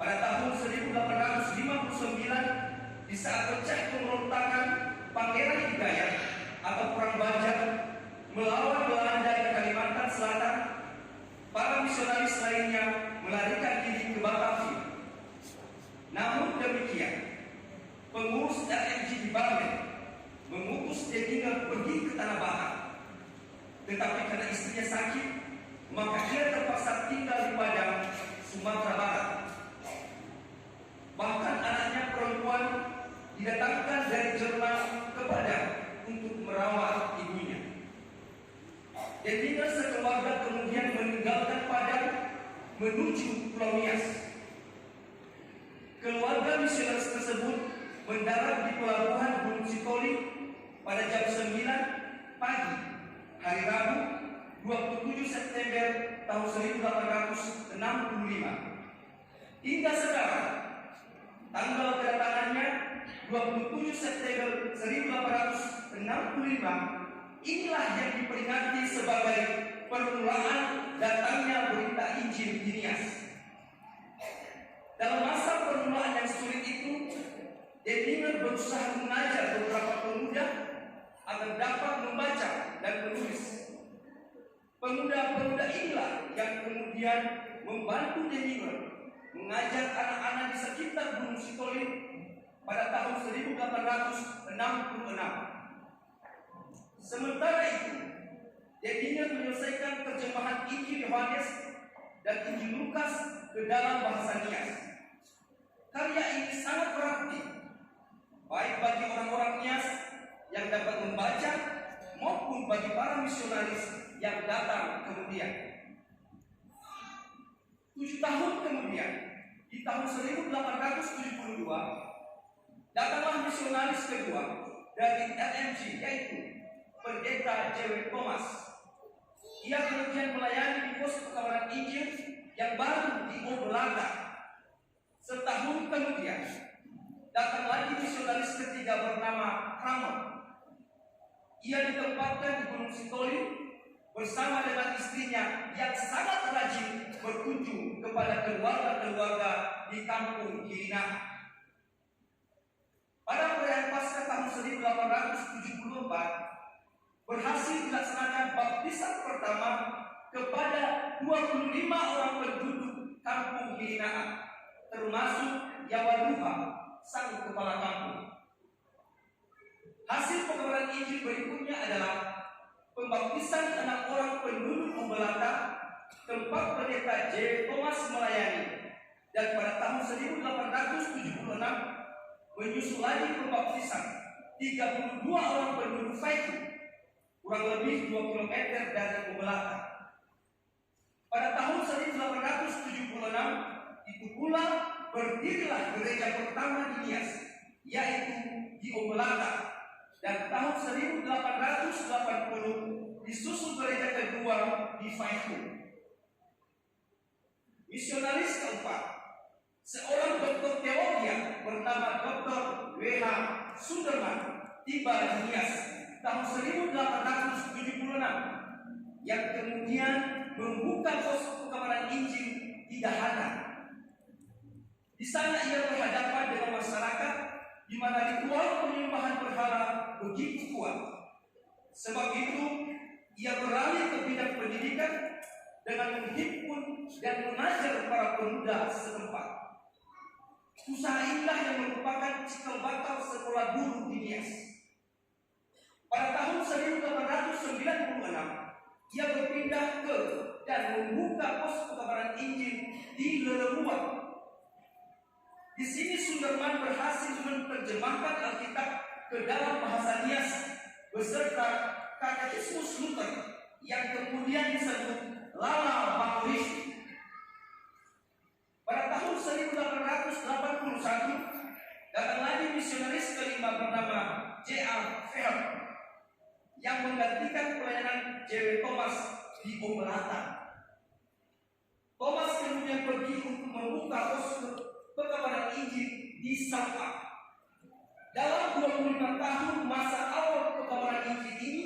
pada tahun 1859 di saat pecah pemberontakan Pangeran Hidayat atau Perang Banjar melawan Belanda di Kalimantan Selatan, para misionaris lainnya melarikan diri ke Batavia. Namun demikian, pengurus RMJ di Bali mengutus Dedinger pergi ke Tanah Batak. Tetapi karena istrinya sakit, maka ia terpaksa tinggal di Padang, Sumatera Barat. Bahkan anaknya perempuan didatangkan dari Jerman ke Padang untuk merawat ibunya. Dedinger sekeluarga kemudian meninggalkan Padang menuju Pulau Nias. Keluarga misionaris tersebut mendarat di pelabuhan Gunung Sitoli pada jam 9 pagi hari Rabu 27 September tahun 1865. Hingga sekarang, tanggal kedatangannya 27 September 1865, inilah yang diperingati sebagai permulaan datangnya berita Injil di Nias. Dalam masa permulaan yang sulit itu, Dedinger berusaha mengajar beberapa pemuda agar dapat membaca dan menulis. Pemuda-pemuda inilah yang kemudian membantu Dedinger mengajar anak-anak di sekitar Gunung Sitoli pada tahun 1866. Sementara itu, Dedinger menyelesaikan terjemahan Injil Yohanes dan Injil Lukas ke dalam bahasa Nias. Karya ini sangat berarti, baik bagi orang-orang Nias yang dapat membaca maupun bagi para misionaris yang datang kemudian. 7 tahun kemudian, di tahun 1872, datanglah misionaris kedua dari RMJ, yaitu Pendeta J.W. Thomas. Ia kemudian melayani di pos pekabaran Injil yang baru di Obolata. Setahun kemudian, datang lagi misionaris ketiga bernama Kramer. Ia ditempatkan di Gunung Sitoli bersama dengan istrinya yang sangat rajin berkunjung kepada keluarga-keluarga di kampung Kirina. Pada perayaan Paskah tahun 1874, berhasil dilaksanakan baptisan pertama kepada 25 orang penduduk kampung Kirina, termasuk Yawaduha, sang kepala kampung. Hasil pekabaran Injil berikutnya adalah pembaptisan 6 orang penduduk Obolata, tempat Pendeta J. Thomas melayani, dan pada tahun 1876 menyusul lagi pembaptisan 32 orang penduduk Faitu, kurang lebih 2 km dari Obolata. Pada tahun 1876 itu pula berdirilah gereja pertama di Nias, yaitu di Obolata, dan tahun 1880 disusul gereja kedua di Faitu. Misionaris keempat, seorang doktor teologi bernama Dr. W.H. Suderman, tiba di Nias tahun 1876, yang kemudian membuka pos pekabaran Injil di Dahana. Di sana ia berhadapan dengan masyarakat di mana ritual penyembahan berhala begitu kuat. Sebab itu, ia beralih ke bidang pendidikan dengan menghimpun dan mengajar para pemuda setempat. Usaha inilah yang merupakan cikal bakal sekolah guru di Nias. Pada tahun 1896, ia berpindah ke dan membuka pos pekabaran Injil di Lelemuan. Di sini Suderman berhasil menerjemahkan Alkitab ke dalam bahasa Nias beserta Katekismus Luther yang kemudian disebut Lala Baptisti. Pada tahun 1881 datang lagi misionaris kelima bernama J.A. Fehr yang menggantikan pelayanan J.W. Thomas di Obolata. Thomas kemudian pergi untuk membuka pos pekabaran Injil di Sampa. Dalam 25 tahun masa awal pekabaran Injil ini,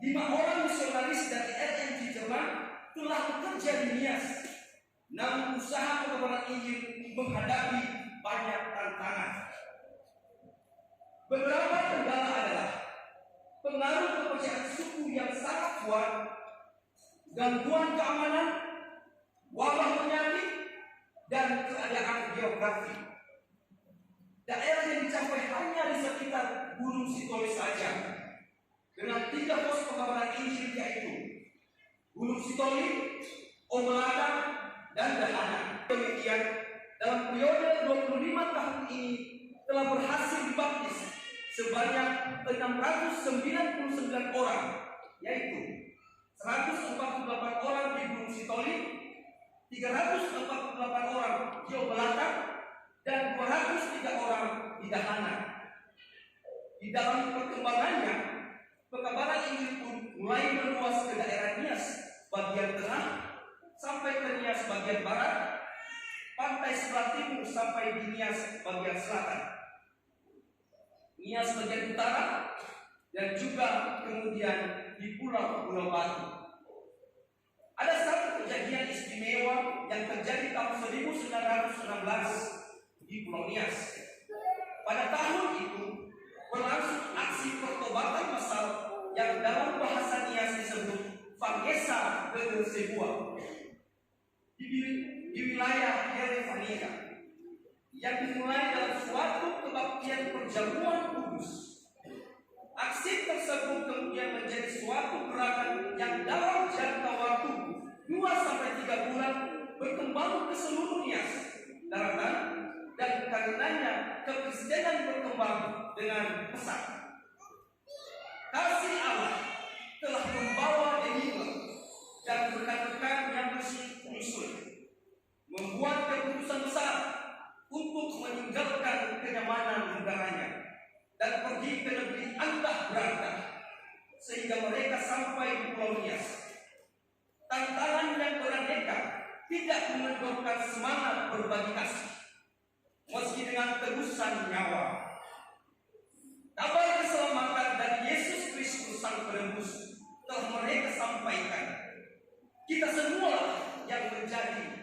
5 orang misionaris dari RMJ Jerman telah bekerja di Nias. namun usaha pengabaran Injil menghadapi banyak tantangan. Beberapa kendala adalah pengaruh kepercayaan suku yang sangat kuat, gangguan keamanan, wabah penyakit, dan keadaan geografi. Daerah yang dicapai hanya di sekitar Gunung Sitoli saja, dengan 3 pos pengabaran Injil yaitu Gunung Sitoli, Omelada, dan Dahana. Demikian, dalam periode 25 tahun ini telah berhasil dibaptis sebanyak 699 orang, yaitu 148 orang di Gunung Sitoli, 348 orang di Omelada, dan 203 orang di Dahana. Di dalam perkembangannya, pengabaran Injil pun mulai meluas ke daerah Nias bagian tengah sampai ke Nias bagian barat, pantai sebelah timur sampai di Nias bagian selatan, Nias bagian utara, dan juga kemudian di pulau-pulau Batu. Ada satu kejadian istimewa yang terjadi tahun 1916 di Pulau Nias. Pada tahun itu berlangsung aksi pertobatan massal yang dalam bahasa Nias disebut Fangesa de Sebua di wilayah Yerevania, yang dimulai dalam suatu kebaktian perjamuan kudus. Aksi tersebut kemudian menjadi suatu gerakan yang dalam jangka waktu 2-3 bulan berkembang ke seluruh Nias daratan, dan karenanya kekristenan berkembang dengan pesat. Kasih Allah telah membawa enigma dan rekan-rekan yang bersyukur membuat keputusan besar untuk meninggalkan kenyamanan negaranya dan pergi ke negeri antah berantah, sehingga mereka sampai di Pulau Nias. Tantangan yang beraneka tidak mengendorkan semangat berbagi kasih, meski dengan tebusan nyawa. Kabar keselamatan dari Yesus Kristus Sang Penebus telah mereka sampaikan. Kita semua yang menjadi